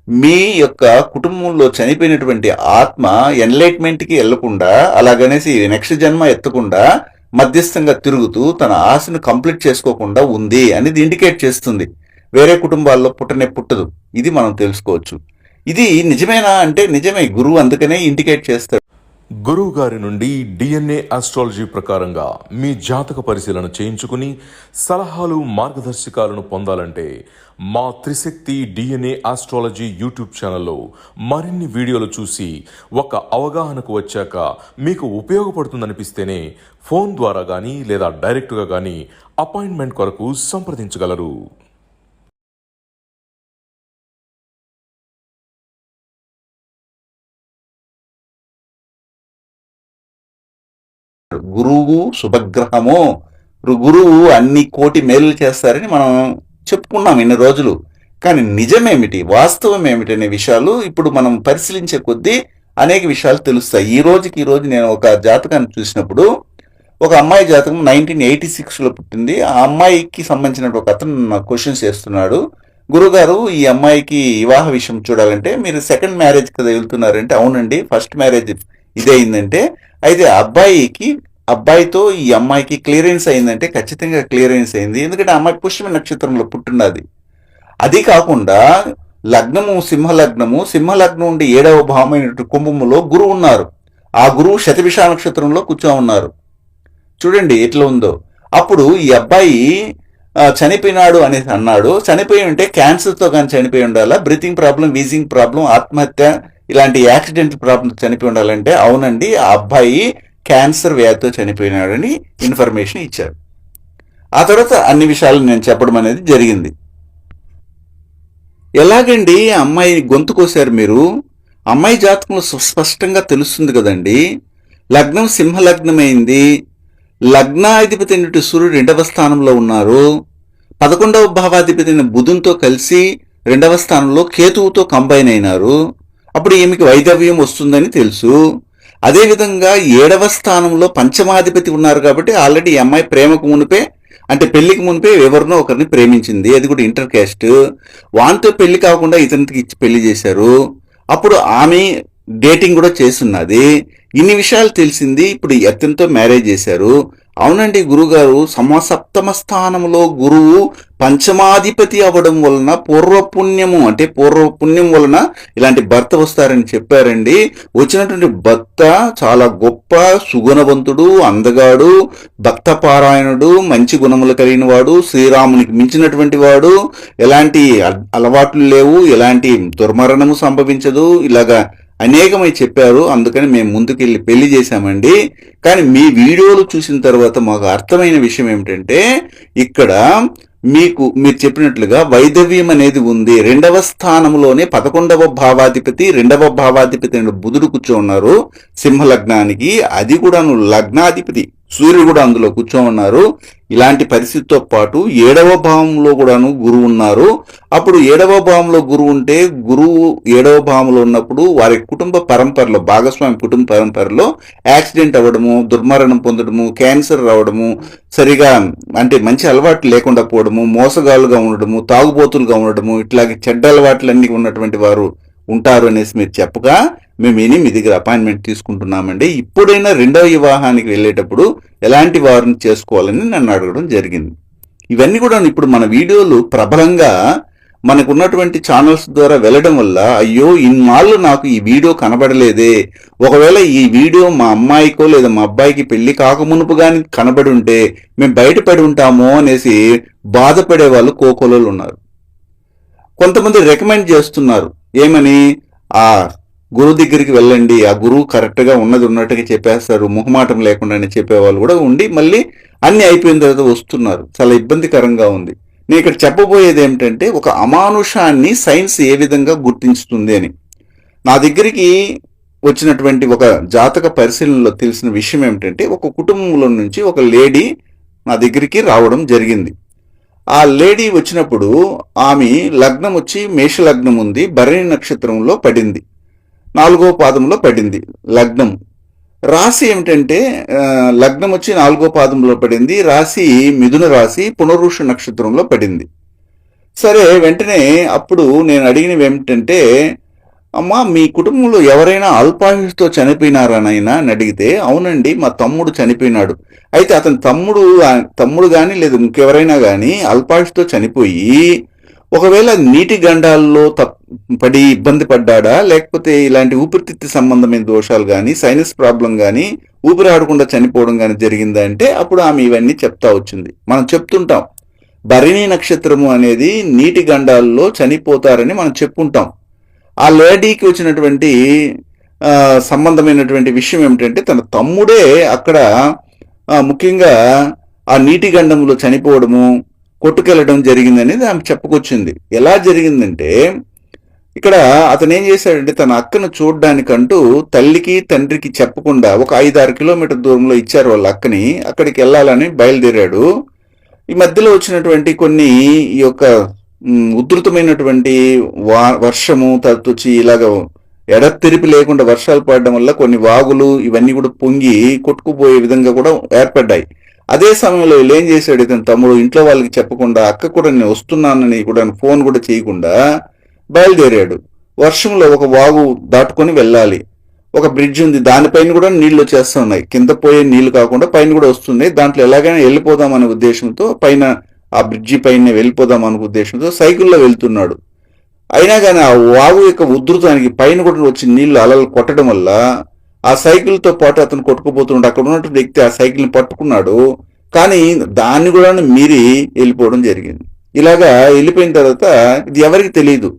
మీ యొక్క కుటుంబంలో చనిపోయినటువంటి ఆత్మ ఎన్లైట్మెంట్కి వెళ్లకుండా, అలాగనేసి నెక్స్ట్ జన్మ ఎత్తకుండా మధ్యస్థంగా తిరుగుతూ తన ఆశను కంప్లీట్ చేసుకోకుండా ఉంది అనేది ఇండికేట్ చేస్తుంది. వేరే కుటుంబాల్లో పుట్టదు. ఇది మనం తెలుసుకోవచ్చు. ఇది నిజమేనా అంటే నిజమే, గురువు అందుకనే ఇండికేట్ చేస్తాడు. గురువు గారి నుండి DNA ఆస్ట్రాలజీ ప్రకారంగా మీ జాతక పరిశీలన చేయించుకుని సలహాలు మార్గదర్శకాలను పొందాలంటే మా త్రిశక్తి DNA ఆస్ట్రాలజీ యూట్యూబ్ ఛానల్లో మరిన్ని వీడియోలు చూసి ఒక అవగాహనకు వచ్చాక మీకు ఉపయోగపడుతుందనిపిస్తేనే ఫోన్ ద్వారా కానీ లేదా డైరెక్ట్గా కానీ అపాయింట్మెంట్ కొరకు సంప్రదించగలరు. గురువు శుభగ్రహము, గురువు అన్ని కోటి మేలు చేస్తారని మనం చెప్పుకున్నాం ఇన్ని రోజులు. కానీ నిజమేమిటి, వాస్తవం ఏమిటి అనే విషయాలు ఇప్పుడు మనం పరిశీలించే కొద్దీ అనేక విషయాలు తెలుస్తాయి. ఈ రోజు నేను ఒక జాతకాన్ని చూసినప్పుడు, ఒక అమ్మాయి జాతకం 1986లో పుట్టింది. ఆ అమ్మాయికి సంబంధించిన ఒక అతను క్వశ్చన్స్ చేస్తున్నాడు, గురుగారు ఈ అమ్మాయికి వివాహ విషయం చూడాలంటే మీరు సెకండ్ మ్యారేజ్ కదా వెళ్తున్నారంటే, అవునండి ఫస్ట్ మ్యారేజ్ ఇదే అయిందంటే, అయితే అబ్బాయితో ఈ అమ్మాయికి క్లియరెన్స్ అయిందంటే ఖచ్చితంగా క్లియరెన్స్ అయింది, ఎందుకంటే ఆ అమ్మాయి పుష్యమి నక్షత్రంలో పుట్టినది. అది కాకుండా లగ్నము సింహలగ్నం నుండి 7వ భావమైనటువంటి కుంభములో గురువు ఉన్నారు. ఆ గురువు శతభిష నక్షత్రంలో కూర్చో ఉన్నారు. చూడండి ఎట్లా ఉందో. అప్పుడు ఈ అబ్బాయి చనిపోయినాడు అనేసి అన్నాడు. చనిపోయి ఉంటే క్యాన్సర్తో కానీ చనిపోయి ఉండాలా, బ్రీతింగ్ ప్రాబ్లం, వీజింగ్ ప్రాబ్లం, ఆత్మహత్య ఇలాంటి యాక్సిడెంట్ ప్రాబ్లం చనిపోయి ఉండాలంటే అవునండి ఆ అబ్బాయి క్యాన్సర్ వ్యాధితో చనిపోయినాడని ఇన్ఫర్మేషన్ ఇచ్చారు. ఆ తర్వాత అన్ని విషయాలు నేను చెప్పడం అనేది జరిగింది. ఎలాగండి అమ్మాయి గొంతు కోసారు మీరు? అమ్మాయి జాతకంలో స్పష్టంగా తెలుస్తుంది కదండి. లగ్నం సింహలగ్నమైంది. లగ్నాధిపతి అయినట్టు సూర్యుడు 2వ స్థానంలో ఉన్నారు. 11వ భావాధిపతి అయిన బుధునితో కలిసి 2వ స్థానంలో కేతువుతో కంబైన్ అయినారు. అప్పుడు ఈమెకి వైదవ్యం వస్తుందని తెలుసు. అదేవిధంగా 7వ స్థానంలో పంచమాధిపతి ఉన్నారు కాబట్టి ఆల్రెడీ ఈ అమ్మాయి ప్రేమకు మునిపే అంటే పెళ్లికి మునిపే ఎవరినో ఒకరిని ప్రేమించింది. అది కూడా ఇంటర్ క్యాస్ట్. వానితో పెళ్లి కాకుండా ఇతనికి ఇచ్చి పెళ్లి చేశారు. అప్పుడు ఆమె డేటింగ్ కూడా చేస్తున్నది. ఇన్ని విషయాలు తెలిసింది. ఇప్పుడు అతనితో మ్యారేజ్ చేశారు. అవునండి గురుగారు, సప్తమ స్థానంలో గురువు పంచమాధిపతి అవ్వడం వలన పూర్వపుణ్యం వలన ఇలాంటి భర్త వస్తారని చెప్పారండి. వచ్చినటువంటి భర్త చాలా గొప్ప సుగుణవంతుడు, అందగాడు, భక్త పారాయణుడు, మంచి గుణములు కలిగిన వాడు, శ్రీరామునికి మించినటువంటి వాడు, ఎలాంటి అలవాట్లు లేవు, ఎలాంటి దుర్మరణము సంభవించదు, ఇలాగా అనేకమై చెప్పారు. అందుకని మేము ముందుకెళ్ళి పెళ్లి చేశామండి. కానీ మీ వీడియోలు చూసిన తర్వాత మాకు అర్థమైన విషయం ఏమిటంటే ఇక్కడ మీరు చెప్పినట్లుగా వైదవ్యం అనేది ఉంది. 2వ స్థానంలోనే 11వ భావాధిపతి 2వ భావాధిపతి అయిన బుధుడు కూర్చో ఉన్నారు సింహలగ్నానికి. అది కూడా లగ్నాధిపతి సూర్యుడు కూడా అందులో కూర్చో ఉన్నారు. ఇలాంటి పరిస్థితితో పాటు 7వ భావంలో కూడాను గురువు ఉన్నారు. అప్పుడు 7వ భావంలో గురువు ఉంటే గురువు 7వ భావంలో ఉన్నప్పుడు వారి కుటుంబ పరంపరలో భాగస్వామి కుటుంబ పరంపరలో యాక్సిడెంట్ అవ్వడము, దుర్మరణం పొందడము, క్యాన్సర్ రావడము, సరిగా అంటే మంచి అలవాట్లు లేకుండా పోవడము, మోసగాళ్ళుగా ఉండడము, తాగుబోతులుగా ఉండడము, ఇట్లాగే చెడ్డ అలవాట్లన్నీ ఉన్నటువంటి వారు ఉంటారు అనేసి మీరు చెప్పగా మేము విని మీ దగ్గర అపాయింట్మెంట్ తీసుకుంటున్నామండి. ఇప్పుడైనా 2వ వివాహానికి వెళ్ళేటప్పుడు ఎలాంటి వారిని చేసుకోవాలని నన్ను అడగడం జరిగింది. ఇవన్నీ కూడా ఇప్పుడు మన వీడియోలు ప్రబలంగా మనకున్నటువంటి ఛానల్స్ ద్వారా వెళ్ళడం వల్ల అయ్యో ఇన్నాళ్ళు నాకు ఈ వీడియో కనబడలేదే, ఒకవేళ ఈ వీడియో మా అమ్మాయికో లేదా మా అబ్బాయికి పెళ్లి కాకమునుపు కానీ కనబడి ఉంటే మేము బయటపడి ఉంటామో అనేసి బాధపడే వాళ్ళు కోకోలలో ఉన్నారు. కొంతమంది రికమెండ్ చేస్తున్నారు ఏమని, ఆ గురువు దగ్గరికి వెళ్ళండి, ఆ గురువు కరెక్ట్గా ఉన్నట్టుగా చెప్పేస్తారు, మొహమాటం లేకుండానే చెప్పేవాళ్ళు కూడా ఉండి మళ్ళీ అన్ని అయిపోయిన తర్వాత వస్తున్నారు. చాలా ఇబ్బందికరంగా ఉంది. నేను ఇక్కడ చెప్పబోయేది ఏమిటంటే ఒక అమానుషాన్ని సైన్స్ ఏ విధంగా గుర్తించుతుంది అని. నా దగ్గరికి వచ్చినటువంటి ఒక జాతక పరిశీలనలో తెలిసిన విషయం ఏమిటంటే ఒక కుటుంబంలో నుంచి ఒక లేడీ నా దగ్గరికి రావడం జరిగింది. ఆ లేడీ వచ్చినప్పుడు ఆమె లగ్నం వచ్చి మేషలగ్నం ఉంది, భరణి నక్షత్రంలో పడింది, 4వ పాదంలో పడింది లగ్నం. రాశి ఏమిటంటే లగ్నం వచ్చి 4వ పాదంలో పడింది, రాశి మిథున రాశి పునర్వృష నక్షత్రంలో పడింది. సరే వెంటనే అప్పుడు నేను అడిగినవి ఏమిటంటే, అమ్మా మీ కుటుంబంలో ఎవరైనా అల్పాయుష్తో చనిపోయినారనైనా అని అడిగితే అవునండి మా తమ్ముడు చనిపోయినాడు. అయితే అతని తమ్ముడు కానీ లేదా ఇంకెవరైనా కానీ అల్పాయుష్తో చనిపోయి ఒకవేళ నీటి గండాల్లో పడి ఇబ్బంది పడ్డాడా, లేకపోతే ఇలాంటి ఊపిరితిత్తు సంబంధమైన దోషాలు కానీ సైనస్ ప్రాబ్లం కానీ ఊపిరి ఆడకుండా చనిపోవడం కానీ జరిగిందా అంటే అప్పుడు ఆమె ఇవన్నీ చెప్తా వచ్చింది. మనం చెప్తుంటాం భరణి నక్షత్రము అనేది నీటి గండాల్లో చనిపోతారని మనం చెప్పుంటాం. ఆ లేడీకి వచ్చినటువంటి సంబంధమైనటువంటి విషయం ఏమిటంటే తన తమ్ముడే అక్కడ ముఖ్యంగా ఆ నీటి గండంలో చనిపోవడము, కొట్టుకెళ్ళడం జరిగిందనేది ఆమె చెప్పుకొచ్చింది. ఎలా జరిగిందంటే ఇక్కడ అతను ఏం చేశాడంటే తన అక్కను చూడడానికంటూ తల్లికి తండ్రికి చెప్పకుండా ఒక 5-6 కిలోమీటర్ దూరంలో ఇచ్చారు వాళ్ళ అక్కని, అక్కడికి వెళ్ళాలని బయలుదేరాడు. ఈ మధ్యలో వచ్చినటువంటి కొన్ని ఈ యొక్క ఉధృతమైనటువంటి వర్షము తరచుచి ఇలాగ ఎడతెరిపి లేకుండా వర్షాలు పడడం వల్ల కొన్ని వాగులు ఇవన్నీ కూడా పొంగి కొట్టుకుపోయే విధంగా కూడా ఏర్పడ్డాయి. అదే సమయంలో వీళ్ళు ఏం చేశాడు ఇతను తమ్ముడు ఇంట్లో వాళ్ళకి చెప్పకుండా అక్క కూడా నేను వస్తున్నానని కూడా ఫోన్ కూడా చేయకుండా బయలుదేరాడు. వర్షంలో ఒక వాగు దాటుకొని వెళ్ళాలి, ఒక బ్రిడ్జ్ ఉంది దానిపైన కూడా నీళ్లు వచ్చేస్తూ ఉన్నాయి, కింద పోయే నీళ్లు కాకుండా పైన కూడా వస్తున్నాయి. దాంట్లో ఎలాగైనా వెళ్ళిపోదాం అనే ఉద్దేశంతో పైన ఆ బ్రిడ్జి పైన వెళ్ళిపోదాం అనే ఉద్దేశంతో సైకిల్లో వెళ్తున్నాడు. అయినా కానీ ఆ వాగు యొక్క ఉధృతానికి పైన కూడా వచ్చి నీళ్లు అలలు కొట్టడం వల్ల ఆ సైకిల్తో పాటు అతను కొట్టుకుపోతున్నాడు. అక్కడ ఉన్నటువంటి వ్యక్తి ఆ సైకిల్ని పట్టుకున్నాడు, కానీ దాన్ని కూడా మీరి వెళ్ళిపోవడం జరిగింది. ఇలాగా వెళ్ళిపోయిన తర్వాత ఇది ఎవరికి తెలియదు,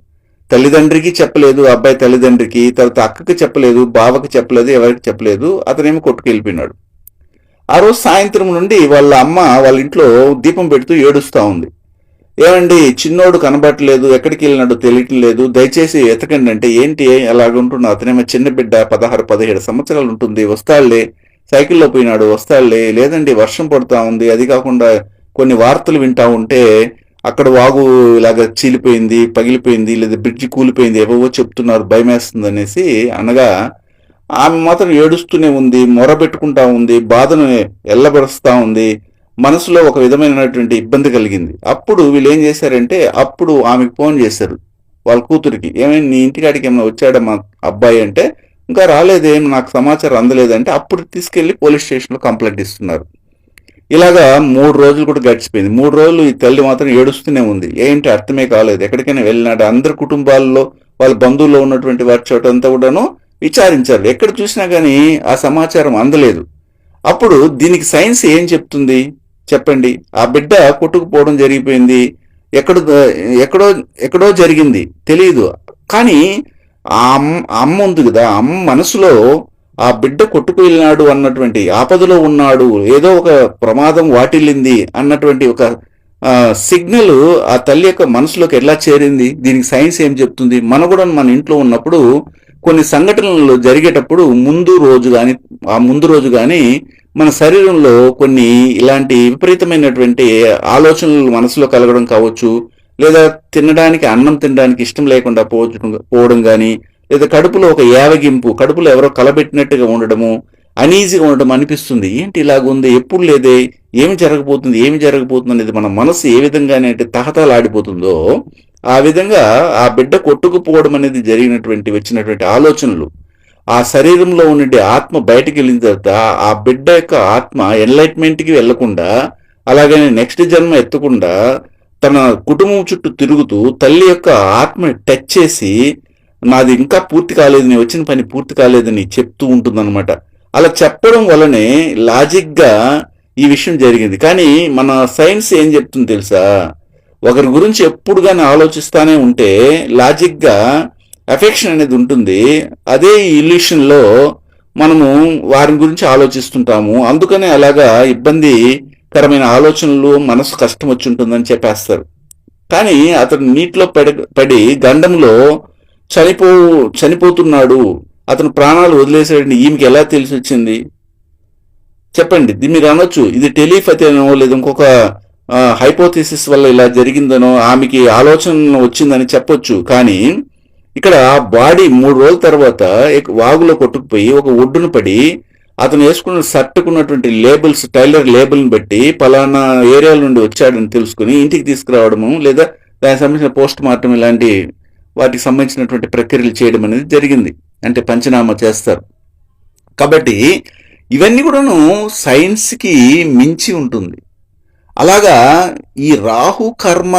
తల్లిదండ్రికి చెప్పలేదు, అబ్బాయి తల్లిదండ్రికి, తర్వాత అక్కకి చెప్పలేదు, బావకి చెప్పలేదు, ఎవరికి చెప్పలేదు. అతనేమో కొట్టుకెళ్ళిపోయినాడు. ఆ రోజు సాయంత్రం నుండి వాళ్ళ అమ్మ వాళ్ళ ఇంట్లో దీపం పెడుతూ ఏడుస్తూ ఉంది. ఏమండి, చిన్నోడు కనబట్టలేదు, ఎక్కడికి వెళ్ళినాడో తెలియటం లేదు, దయచేసి ఎతకండి అంటే, ఏంటి అలాగుంటున్నా, అతనేమో చిన్న బిడ్డ 16-17 సంవత్సరాలు ఉంటుంది, వస్తాడులే, సైకిల్లో పోయినాడు, వస్తాడులే. లేదండి, వర్షం పడుతూ ఉంది, అది కాకుండా కొన్ని వార్తలు వింటా ఉంటే అక్కడ వాగు ఇలాగ చీలిపోయింది, పగిలిపోయింది, లేదా బ్రిడ్జి కూలిపోయింది, ఏవో చెప్తున్నారు, భయం వేస్తుంది అనేసి అనగా ఆమె మాత్రం ఏడుస్తూనే ఉంది, మొరబెట్టుకుంటా ఉంది, బాధను ఎల్లబరుస్తూ ఉంది. మనసులో ఒక విధమైనటువంటి ఇబ్బంది కలిగింది. అప్పుడు వీళ్ళు ఏం చేశారంటే, అప్పుడు ఆమెకు ఫోన్ చేశారు వాళ్ళ కూతురికి. ఏమైనా నీ ఇంటికాడికి ఏమైనా వచ్చాడా మా అబ్బాయి అంటే, ఇంకా రాలేదేం, నాకు సమాచారం అందలేదంటే అప్పుడు తీసుకెళ్లి పోలీస్ స్టేషన్లో కంప్లైంట్ ఇస్తున్నారు. ఇలాగా 3 రోజులు కూడా గడిచిపోయింది. 3 రోజులు ఈ తల్లి మాత్రం ఏడుస్తూనే ఉంది. ఏంటి అర్థమే కాలేదు, ఎక్కడికైనా వెళ్ళినాడు, అందరి కుటుంబాల్లో వాళ్ళ బంధువుల్లో ఉన్నటువంటి వారి చోటంతా కూడాను విచారించారు, ఎక్కడ చూసినా కానీ ఆ సమాచారం అందలేదు. అప్పుడు దీనికి సైన్స్ ఏం చెప్తుంది చెప్పండి? ఆ బిడ్డ కొట్టుకుపోవడం జరిగిపోయింది, ఎక్కడో ఎక్కడో జరిగింది తెలియదు, కానీ అమ్మ ఉంది కదా, అమ్మ మనసులో ఆ బిడ్డ కొట్టుకు వెళ్ళినాడు అన్నటువంటి, ఆపదలో ఉన్నాడు, ఏదో ఒక ప్రమాదం వాటిల్లింది అన్నటువంటి ఒక సిగ్నల్ ఆ తల్లి యొక్క మనసులోకి ఎలా చేరింది? దీనికి సైన్స్ ఏం చెప్తుంది? మన కూడా మన ఇంట్లో ఉన్నప్పుడు కొన్ని సంఘటనలు జరిగేటప్పుడు ముందు రోజు కానీ మన శరీరంలో కొన్ని ఇలాంటి విపరీతమైనటువంటి ఆలోచనలు మనసులో కలగడం కావచ్చు, లేదా అన్నం తినడానికి ఇష్టం లేకుండా పోవడం కానీ, లేదా కడుపులో ఒక యావగింపు, కడుపులో ఎవరో కలబెట్టినట్టుగా ఉండడము, అనీజీగా ఉండడం అనిపిస్తుంది. ఏంటి ఇలాగుంది, ఎప్పుడు లేదే, ఏమి జరగబోతుంది అనేది మన మనసు ఏ విధంగానే తహతలాడిపోతుందో ఆ విధంగా ఆ బిడ్డ కొట్టుకుపోవడం అనేది వచ్చినటువంటి ఆలోచనలు, ఆ శరీరంలో ఉండే ఆత్మ బయటికి వెళ్ళిన తర్వాత ఆ బిడ్డ యొక్క ఆత్మ ఎన్లైట్మెంట్కి వెళ్లకుండా, అలాగనే నెక్స్ట్ జన్మ ఎత్తకుండా తన కుటుంబం చుట్టూ తిరుగుతూ తల్లి యొక్క ఆత్మని టచ్ చేసి, నాది ఇంకా పూర్తి కాలేదు, నేను వచ్చిన పని పూర్తి కాలేదని చెప్తూ ఉంటుందన్నమాట. అలా చెప్పడం వల్లనే లాజిక్గా ఈ విషయం జరిగింది. కానీ మన సైన్స్ ఏం చెప్తుంది తెలుసా? ఒకరి గురించి ఎప్పుడు కానీ ఆలోచిస్తానే ఉంటే లాజిక్గా ఎఫెక్షన్ అనేది ఉంటుంది. అదే ఇల్యూషన్లో మనము వారి గురించి ఆలోచిస్తుంటాము. అందుకనే అలాగా ఇబ్బందికరమైన ఆలోచనలు, మనసు కష్టం వచ్చి ఉంటుందని చెప్పేస్తారు. కానీ అతను నీటిలో పడి గండంలో చనిపోతున్నాడు, అతను ప్రాణాలు వదిలేసాడని ఈమెకి ఎలా తెలిసి వచ్చింది చెప్పండి? మీరు అనొచ్చు ఇది టెలిపతి అనో, లేదా ఇంకొక హైపోథిసిస్ వల్ల ఇలా జరిగిందనో, ఆమెకి ఆలోచన వచ్చిందని చెప్పొచ్చు. కానీ ఇక్కడ బాడీ 3 రోజుల తర్వాత వాగులో కొట్టుకుపోయి ఒక ఒడ్డున పడి అతను వేసుకున్న షర్టుకున్నటువంటి లేబుల్స్, టైలర్ లేబుల్ని బట్టి పలానా ఏరియాల నుండి వచ్చాడని తెలుసుకుని ఇంటికి తీసుకురావడము, లేదా దానికి సంబంధించిన పోస్ట్ మార్టం ఇలాంటి వాటికి సంబంధించినటువంటి ప్రక్రియలు చేయడం అనేది జరిగింది. అంటే పంచనామా చేస్తారు. కాబట్టి ఇవన్నీ కూడాను సైన్స్కి మించి ఉంటుంది. అలాగా ఈ రాహు కర్మ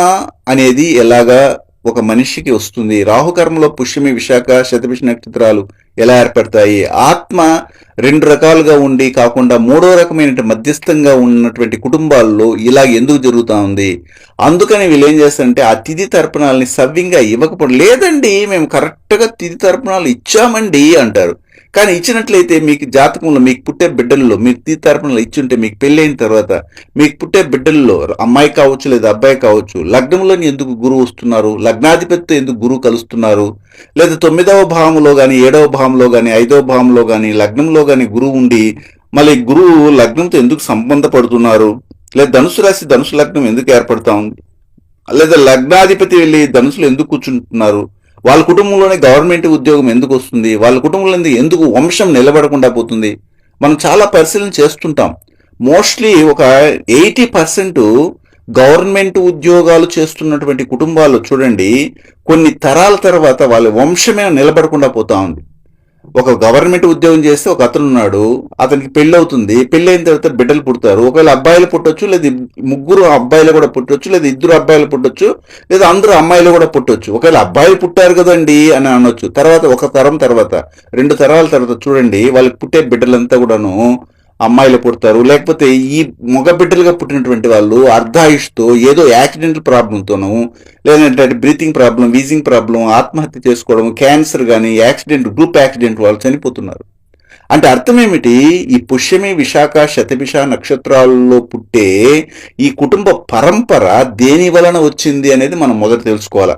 అనేది ఎలాగా ఒక మనిషికి వస్తుంది, రాహుకర్మలో పుష్యమి, విశాఖ, శతభిష నక్షత్రాలు ఎలా ఏర్పడతాయి, ఆత్మ 2 రకాలుగా ఉండి కాకుండా 3వ రకమైన మధ్యస్థంగా ఉన్నటువంటి కుటుంబాల్లో ఇలా ఎందుకు జరుగుతూ ఉంది? అందుకని వీళ్ళు ఏం చేస్తారంటే ఆ తిథి తర్పణాలని సవ్యంగా ఇవ్వకపోవడం. లేదండి, మేము కరెక్ట్గా తిథి తర్పణాలు ఇచ్చామండి అంటారు. కానీ ఇచ్చినట్లయితే మీకు జాతకంలో మీకు పుట్టే బిడ్డల్లో మీకు తిథి తర్పణాలు ఇచ్చుంటే, మీకు పెళ్ళైన తర్వాత మీకు పుట్టే బిడ్డల్లో అమ్మాయి కావచ్చు లేదా అబ్బాయి కావచ్చు, లగ్నంలోని ఎందుకు గురువు వస్తున్నారు, లగ్నాధిపతితో ఎందుకు గురువు కలుస్తున్నారు, లేదా 9వ భావంలో కానీ 7వ భావంలో కానీ 5వ భావంలో కానీ లగ్నంలో కానీ గురువు ఉండి మళ్ళీ గురువు లగ్నంతో ఎందుకు సంబంధపడుతున్నారు, లేదా ధనుసు రాశి ధనుసు లగ్నం ఎందుకు ఏర్పడతా ఉంది, లేదా లగ్నాధిపతి వెళ్ళి ధనుసులు ఎందుకు కూర్చుంటున్నారు, వాళ్ళ కుటుంబంలోనే గవర్నమెంట్ ఉద్యోగం ఎందుకు వస్తుంది, వాళ్ళ కుటుంబంలో ఎందుకు వంశం నిలబడకుండా పోతుంది. మనం చాలా పరిశీలన చేస్తుంటాం. మోస్ట్లీ ఒక 80% గవర్నమెంట్ ఉద్యోగాలు చేస్తున్నటువంటి కుటుంబాలు చూడండి, కొన్ని తరాల తర్వాత వాళ్ళ వంశమే నిలబడకుండా పోతా ఉంది. ఒక గవర్నమెంట్ ఉద్యోగం చేస్తే ఒక అతను ఉన్నాడు, అతనికి పెళ్లి అవుతుంది, పెళ్లి అయిన తర్వాత బిడ్డలు పుడతారు. ఒకవేళ అబ్బాయిలు పుట్టొచ్చు, లేదా ముగ్గురు అబ్బాయిలు కూడా పుట్టొచ్చు, లేదా ఇద్దరు అబ్బాయిలు పుట్టొచ్చు, లేదా అందరూ అమ్మాయిలు కూడా పుట్టొచ్చు. ఒకవేళ అబ్బాయిలు పుట్టారు కదండి అని అనొచ్చు. తర్వాత ఒక తరం తర్వాత 2 తరాల తర్వాత చూడండి, వాళ్ళకి పుట్టే బిడ్డలంతా కూడాను అమ్మాయిలు పుడతారు. లేకపోతే ఈ మగ బిడ్డలుగా పుట్టినటువంటి వాళ్ళు అర్ధాయుష్తో ఏదో యాక్సిడెంటల్ ప్రాబ్లంతోనూ, లేదంటే బ్రీతింగ్ ప్రాబ్లం, వీజింగ్ ప్రాబ్లం, ఆత్మహత్య చేసుకోవడం, క్యాన్సర్ కానీ, యాక్సిడెంట్, గ్రూప్ యాక్సిడెంట్ వాళ్ళు చనిపోతున్నారు. అంటే అర్థం ఏమిటి? ఈ పుష్యమి, విశాఖ, శతభిష నక్షత్రాల్లో పుట్టే ఈ కుటుంబ పరంపర దేని వలన వచ్చింది అనేది మనం మొదట తెలుసుకోవాలి.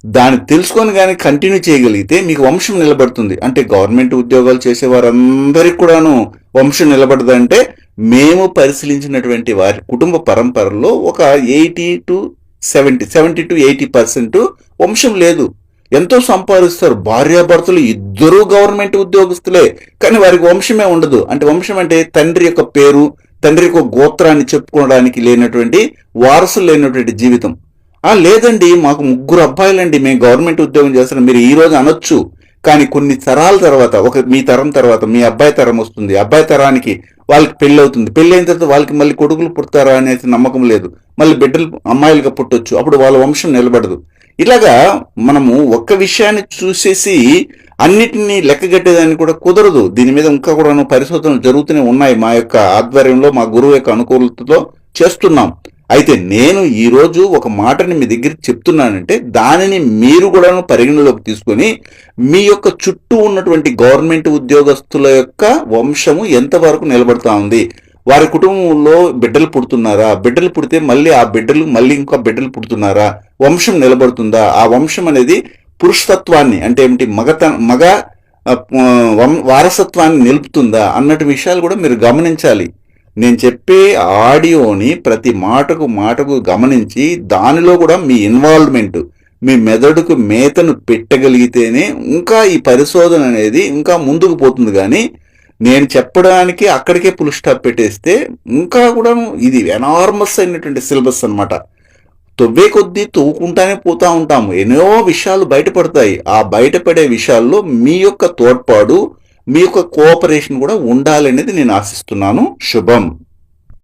దాన్ని తెలుసుకొని కానీ కంటిన్యూ చేయగలిగితే మీకు వంశం నిలబడుతుంది. అంటే గవర్నమెంట్ ఉద్యోగాలు చేసే వారందరికీ కూడాను వంశం నిలబడదంటే, మేము పరిశీలించినటువంటి వారి కుటుంబ పరంపరలో ఒక 70 to 80% వంశం లేదు. ఎంతో సంపాదిస్తారు, భార్యాభర్తలు ఇద్దరూ గవర్నమెంట్ ఉద్యోగస్తులే, కానీ వారికి వంశమే ఉండదు. అంటే వంశం అంటే తండ్రి యొక్క పేరు, తండ్రి యొక్క గోత్రాన్ని చెప్పుకోవడానికి లేనటువంటి, వారసులు లేనటువంటి జీవితం. లేదండి మాకు 3 అబ్బాయిలండి, మేము గవర్నమెంట్ ఉద్యోగం చేస్తున్నాం, మీరు ఈ రోజు అనొచ్చు. కానీ కొన్ని తరాల తర్వాత, మీ తరం తర్వాత మీ అబ్బాయి తరం వస్తుంది, అబ్బాయి తరానికి వాళ్ళకి పెళ్ళి అవుతుంది, పెళ్ళి అయిన తర్వాత వాళ్ళకి మళ్ళీ కొడుకులు పుడతారా అనేది నమ్మకం లేదు, మళ్ళీ బిడ్డలు అమ్మాయిలుగా పుట్టొచ్చు, అప్పుడు వాళ్ళ వంశం నిలబడదు. ఇలాగా మనము ఒక్క విషయాన్ని చూసేసి అన్నిటినీ లెక్కగట్టేదాన్ని కూడా కుదరదు. దీని మీద ఇంకా కూడా పరిశోధనలు జరుగుతూనే ఉన్నాయి. మా యొక్క ఆధ్వర్యంలో, మా గురువు యొక్క అనుకూలతతో చేస్తున్నాం. అయితే నేను ఈరోజు ఒక మాటని మీ దగ్గరికి చెప్తున్నానంటే, దానిని మీరు కూడా పరిగణలోకి తీసుకొని మీ యొక్క చుట్టూ ఉన్నటువంటి గవర్నమెంట్ ఉద్యోగస్తుల యొక్క వంశము ఎంతవరకు నిలబడతా ఉంది, వారి కుటుంబంలో బిడ్డలు పుడుతున్నారా, బిడ్డలు పుడితే మళ్ళీ ఆ బిడ్డలు మళ్ళీ ఇంకా బిడ్డలు పుడుతున్నారా, వంశం నిలబడుతుందా, ఆ వంశం అనేది పురుషతత్వాన్ని అంటే ఏమిటి, మగ వారసత్వాన్ని నిలుపుతుందా అన్నట్టు విషయాలు కూడా మీరు గమనించాలి. నేను చెప్పే ఆడియోని ప్రతి మాటకు గమనించి దానిలో కూడా మీ ఇన్వాల్వ్మెంట్, మీ మెదడుకు మేతను పెట్టగలిగితేనే ఇంకా ఈ పరిశోధన అనేది ఇంకా ముందుకు పోతుంది. కానీ నేను చెప్పడానికి అక్కడికే ఫుల్ స్టాప్ పెట్టేస్తే ఇంకా కూడా ఇది ఎనార్మస్ అయినటువంటి సిలబస్ అనమాట. తవ్వే కొద్దీ తవ్వుకుంటానే పోతా ఉంటాము, ఎన్నో విషయాలు బయటపడతాయి. ఆ బయటపడే విషయాల్లో మీ యొక్క తోడ్పాటు, మీ యొక్క కోఆపరేషన్ కూడా ఉండాలనేది నేను ఆశిస్తున్నాను. శుభం.